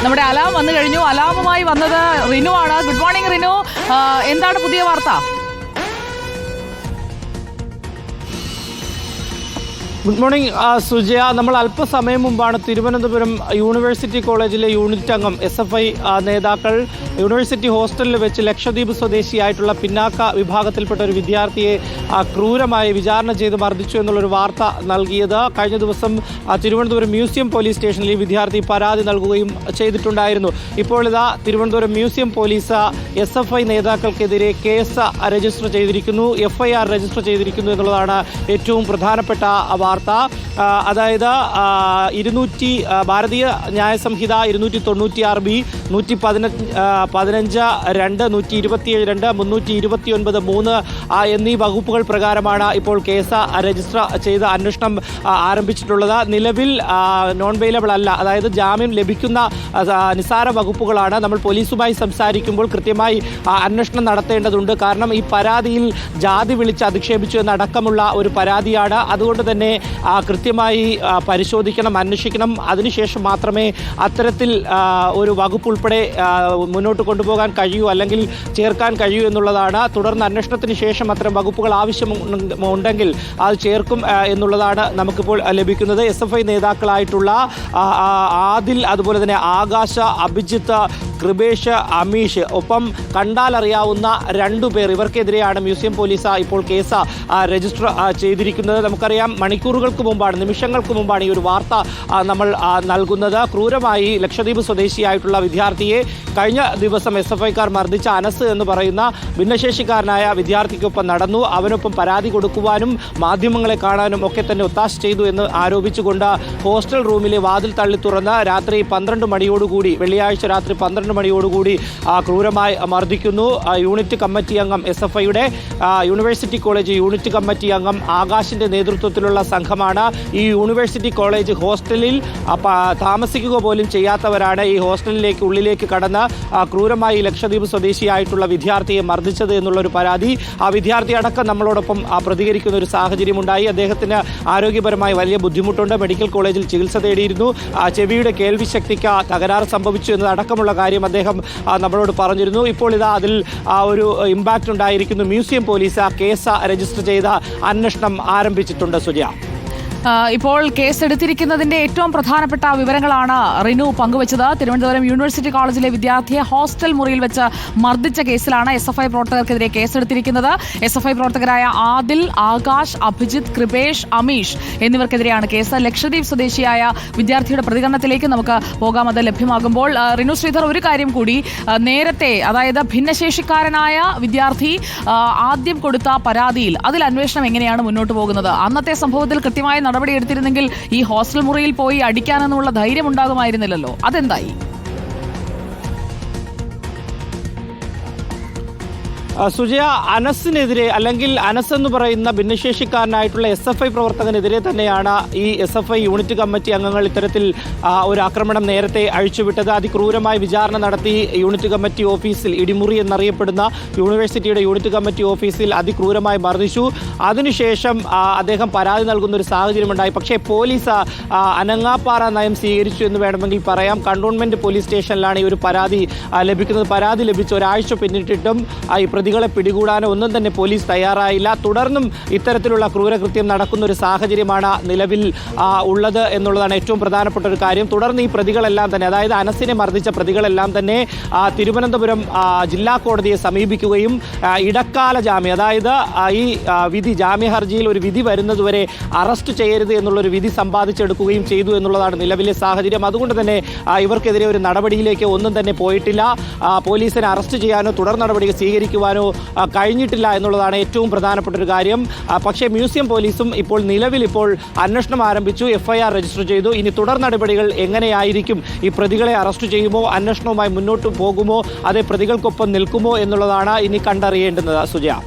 നമ്മുടെ അലാം വന്നു കഴിഞ്ഞു. അലാമുമായി വന്നത് റിനു ആണ്. ഗുഡ് മോർണിംഗ് റിനു, എന്താണ് പുതിയ വാർത്ത? Good morning Sujaya. നമ്മൾ അല്പസമയം മുമ്പാണ് തിരുവനന്തപുരം യൂണിവേഴ്സിറ്റി കോളേജിലെ യൂണിറ്റ് അംഗം SFI നേതാക്കൾ യൂണിവേഴ്സിറ്റി ഹോസ്റ്റലിൽ വെച്ച് ലക്ഷദ്വീപ് സ്വദേശിയായിട്ടുള്ള പിന്നാക്ക വിഭാഗത്തിൽപ്പെട്ട ഒരു വിദ്യാർത്ഥിയെ ക്രൂരമായി വിചാരണ ചെയ്ത് മർദ്ദിച്ചു എന്നുള്ളൊരു വാർത്ത നൽകിയത്. കഴിഞ്ഞ ദിവസം തിരുവനന്തപുരം മ്യൂസിയം പോലീസ് സ്റ്റേഷനിൽ ഈ വിദ്യാർത്ഥി പരാതി നൽകുകയും ചെയ്തിട്ടുണ്ടായിരുന്നു. ഇപ്പോൾ ഇതാ തിരുവനന്തപുരം മ്യൂസിയം പോലീസ് SFI നേതാക്കൾക്കെതിരെ കേസ് രജിസ്റ്റർ ചെയ്തിരിക്കുന്നു, FIR രജിസ്റ്റർ ചെയ്തിരിക്കുന്നു എന്നുള്ളതാണ് ഏറ്റവും പ്രധാനപ്പെട്ട വാർത്ത. അതായത് ഭാരതീയ ന്യായ സംഹിത 296B 115(2) 127(2) 329(3) എന്നീ വകുപ്പുകൾ പ്രകാരമാണ് ഇപ്പോൾ കേസ് രജിസ്റ്റർ ചെയ്ത് അന്വേഷണം ആരംഭിച്ചിട്ടുള്ളത്. നിലവിൽ നോൺ വെയിലബിൾ അല്ല, അതായത് ജാമ്യം ലഭിക്കുന്ന നിസ്സാര വകുപ്പുകളാണ്. നമ്മൾ പോലീസുമായി സംസാരിക്കുമ്പോൾ കൃത്യമായി അന്വേഷണം നടത്തേണ്ടതുണ്ട്. കാരണം ഈ പരാതിയിൽ ജാതി വിളിച്ച് അധിക്ഷേപിച്ചു എന്നടക്കമുള്ള ഒരു പരാതിയാണ്. അതുകൊണ്ട് തന്നെ കൃത്യമായി പരിശോധിക്കണം, അന്വേഷിക്കണം. അതിനുശേഷം മാത്രമേ അത്തരത്തിൽ ഒരു വകുപ്പ് ഉൾപ്പെടെ മുന്നോട്ട് കൊണ്ടുപോകാൻ കഴിയൂ, അല്ലെങ്കിൽ ചേർക്കാൻ കഴിയൂ എന്നുള്ളതാണ്. തുടർന്ന് അന്വേഷണത്തിന് ശേഷം അത്തരം വകുപ്പുകൾ ആവശ്യമുണ്ടെങ്കിൽ അത് ചേർക്കും എന്നുള്ളതാണ് നമുക്കിപ്പോൾ ലഭിക്കുന്നത്. SFI നേതാക്കളായിട്ടുള്ള ആദിൽ, അതുപോലെ തന്നെ ആകാശ്, അഭിജിത്ത്, കൃപേഷ്, അമീഷ്, ഒപ്പം കണ്ടാലറിയാവുന്ന 2 പേർ, ഇവർക്കെതിരെയാണ് മ്യൂസിയം പോലീസ് ഇപ്പോൾ കേസ് രജിസ്റ്റർ ചെയ്തിരിക്കുന്നത്. നമുക്കറിയാം, മണിക്കൂറുകൾക്ക് മുമ്പാണ്, നിമിഷങ്ങൾക്ക് മുമ്പാണ് ഈ ഒരു വാർത്ത നമ്മൾ നൽകുന്നത്. ക്രൂരമായി ലക്ഷദ്വീപ് സ്വദേശിയായിട്ടുള്ള വിദ്യാർത്ഥിയെ കഴിഞ്ഞ ദിവസം SFIക്കാർ മർദ്ദിച്ച അനസ് എന്ന് പറയുന്ന ഭിന്നശേഷിക്കാരനായ വിദ്യാർത്ഥിക്കൊപ്പം നടന്നു. അവനൊപ്പം പരാതി കൊടുക്കുവാനും മാധ്യമങ്ങളെ കാണാനും ഒക്കെ തന്നെ ഒത്താശ ചെയ്തു എന്ന് ആരോപിച്ചുകൊണ്ട് ഹോസ്റ്റൽ റൂമിലെ വാതിൽ തള്ളി തുറന്ന് രാത്രി 12 മണിയോടുകൂടി, വെള്ളിയാഴ്ച രാത്രി 12 മണിയോടുകൂടി ക്രൂരമായി മർദ്ദിക്കുന്നു. യൂണിറ്റ് കമ്മിറ്റി അംഗം, SFIയുടെ യൂണിവേഴ്സിറ്റി കോളേജ് യൂണിറ്റ് കമ്മിറ്റി അംഗം ആകാശിൻ്റെ നേതൃത്വത്തിലുള്ള സംഘമാണ് ഈ യൂണിവേഴ്സിറ്റി കോളേജ് ഹോസ്റ്റലിൽ താമസിക്കുക പോലും ചെയ്യാത്തവരാണ് ഈ ഹോസ്റ്റലിലേക്ക് ഉള്ളിലേക്ക് കടന്ന് ക്രൂരമായി ലക്ഷദ്വീപ് സ്വദേശിയായിട്ടുള്ള വിദ്യാർത്ഥിയെ മർദ്ദിച്ചത് എന്നുള്ളൊരു പരാതി. ആ വിദ്യാർത്ഥി അടക്കം നമ്മളോടൊപ്പം പ്രതികരിക്കുന്ന ഒരു സാഹചര്യമുണ്ടായി. അദ്ദേഹത്തിന് ആരോഗ്യപരമായി വലിയ ബുദ്ധിമുട്ടുണ്ട്. മെഡിക്കൽ കോളേജിൽ ചികിത്സ തേടിയിരുന്നു. ചെവിയുടെ കേൾവി ശക്തിക്ക് തകരാറ് സംഭവിച്ചു എന്നതടക്കമുള്ള കാര്യം അദ്ദേഹം നമ്മളോട് പറഞ്ഞിരുന്നു. ഇപ്പോൾ ഇതാ അതിൽ ഒരു ഇമ്പാക്റ്റ് ഉണ്ടായിരിക്കുന്നു. മ്യൂസിയം പോലീസ് കേസ് രജിസ്റ്റർ ചെയ്ത അന്വേഷണം ആരംഭിച്ചിട്ടുണ്ട്. സുജയ, ഇപ്പോൾ കേസെടുത്തിരിക്കുന്നതിന്റെ ഏറ്റവും പ്രധാനപ്പെട്ട വിവരങ്ങളാണ് റിനു പങ്കുവച്ചത്. തിരുവനന്തപുരം യൂണിവേഴ്സിറ്റി കോളേജിലെ വിദ്യാർത്ഥിയെ ഹോസ്റ്റൽ മുറിയിൽ വെച്ച് മർദ്ദിച്ച കേസിലാണ് SFI പ്രവർത്തകർക്കെതിരെ കേസെടുത്തിരിക്കുന്നത്. SFI പ്രവർത്തകരായ ആദിൽ, ആകാശ്, അഭിജിത്ത്, കൃപേഷ്, അമീഷ് എന്നിവർക്കെതിരെയാണ് കേസ്. ലക്ഷദ്വീപ് സ്വദേശിയായ വിദ്യാർത്ഥിയുടെ പ്രതികരണത്തിലേക്ക് നമുക്ക് പോകാം, അത് ലഭ്യമാകുമ്പോൾ. റിനു ശ്രീധർ, ഒരു കാര്യം കൂടി, നേരത്തെ അതായത് ഭിന്നശേഷിക്കാരനായ വിദ്യാർത്ഥി ആദ്യം കൊടുത്ത പരാതിയിൽ അതിൽ അന്വേഷണം എങ്ങനെയാണ് മുന്നോട്ട് പോകുന്നത്? അന്നത്തെ സംഭവത്തിൽ കൃത്യമായ നടപടി എടുത്തിരുന്നെങ്കിൽ ഈ ഹോസ്റ്റൽ മുറിയിൽ പോയി അടിക്കാനെന്നുള്ള ധൈര്യം ഉണ്ടാകുമായിരുന്നില്ലല്ലോ, അതെന്തായി? സുജയ, അനസിനെതിരെ, അല്ലെങ്കിൽ അനസ് എന്ന് പറയുന്ന ഭിന്നശേഷിക്കാരനായിട്ടുള്ള SFI പ്രവർത്തകനെതിരെ തന്നെയാണ് ഈ SFI യൂണിറ്റ് കമ്മിറ്റി അംഗങ്ങൾ ഇത്തരത്തിൽ ഒരു ആക്രമണം നേരത്തെ അഴിച്ചുവിട്ടത്. അതിക്രൂരമായി വിചാരണ നടത്തി യൂണിറ്റ് കമ്മിറ്റി ഓഫീസിൽ, ഇടിമുറി എന്നറിയപ്പെടുന്ന യൂണിവേഴ്സിറ്റിയുടെ യൂണിറ്റ് കമ്മിറ്റി ഓഫീസിൽ അതിക്രൂരമായി മർദ്ദിച്ചു. അതിനുശേഷം അദ്ദേഹം പരാതി നൽകുന്ന ഒരു സാഹചര്യമുണ്ടായി. പക്ഷേ പോലീസ് അനങ്ങാപ്പാറ നയം സ്വീകരിച്ചു എന്ന് വേണമെങ്കിൽ പറയാം. കണ്ടോൺമെന്റ് പോലീസ് സ്റ്റേഷനിലാണ് ഈ ഒരു പരാതി ലഭിക്കുന്നത്. പരാതി ലഭിച്ച് ഒരാഴ്ച പിന്നിട്ടിട്ടും ഈ പ്രതികളെ പിടികൂടാനോ ഒന്നും തന്നെ പോലീസ് തയ്യാറായില്ല. തുടർന്നും ഇത്തരത്തിലുള്ള ക്രൂരകൃത്യം നടക്കുന്ന ഒരു സാഹചര്യമാണ് നിലവിൽ ഉള്ളത് എന്നുള്ളതാണ് ഏറ്റവും പ്രധാനപ്പെട്ട ഒരു കാര്യം. തുടർന്ന് ഈ പ്രതികളെല്ലാം തന്നെ, അതായത് അനസിനെ മർദ്ദിച്ച പ്രതികളെല്ലാം തന്നെ തിരുവനന്തപുരം ജില്ലാ കോടതിയെ സമീപിക്കുകയും ഇടക്കാല ജാമ്യം, അതായത് ഈ വിധി, ജാമ്യ ഹർജിയിൽ ഒരു വിധി വരുന്നതുവരെ അറസ്റ്റ് ചെയ്യരുത് എന്നുള്ളൊരു വിധി സമ്പാദിച്ചെടുക്കുകയും ചെയ്തു എന്നുള്ളതാണ് നിലവിലെ സാഹചര്യം. അതുകൊണ്ട് തന്നെ ഇവർക്കെതിരെ ഒരു നടപടിയിലേക്ക് ഒന്നും തന്നെ പോയിട്ടില്ല. പോലീസിനെ അറസ്റ്റ് ചെയ്യാനോ തുടർ നടപടികൾ സ്വീകരിക്കുവാനോ കഴിഞ്ഞിട്ടില്ല എന്നുള്ളതാണ് ഏറ്റവും പ്രധാനപ്പെട്ട ഒരു കാര്യം. പക്ഷേ മ്യൂസിയം പോലീസും നിലവിൽ അന്വേഷണം ആരംഭിച്ചു, FIR രജിസ്റ്റർ ചെയ്തു. ഇനി തുടർ നടപടികൾ എങ്ങനെയായിരിക്കും? ഈ പ്രതികളെ അറസ്റ്റ് ചെയ്യുമോ, അന്വേഷണവുമായി മുന്നോട്ട് പോകുമോ, അതേ പ്രതികൾക്കൊപ്പം നിൽക്കുമോ എന്നുള്ളതാണ് ഇനി കണ്ടറിയേണ്ടുന്നത്. സുജയ.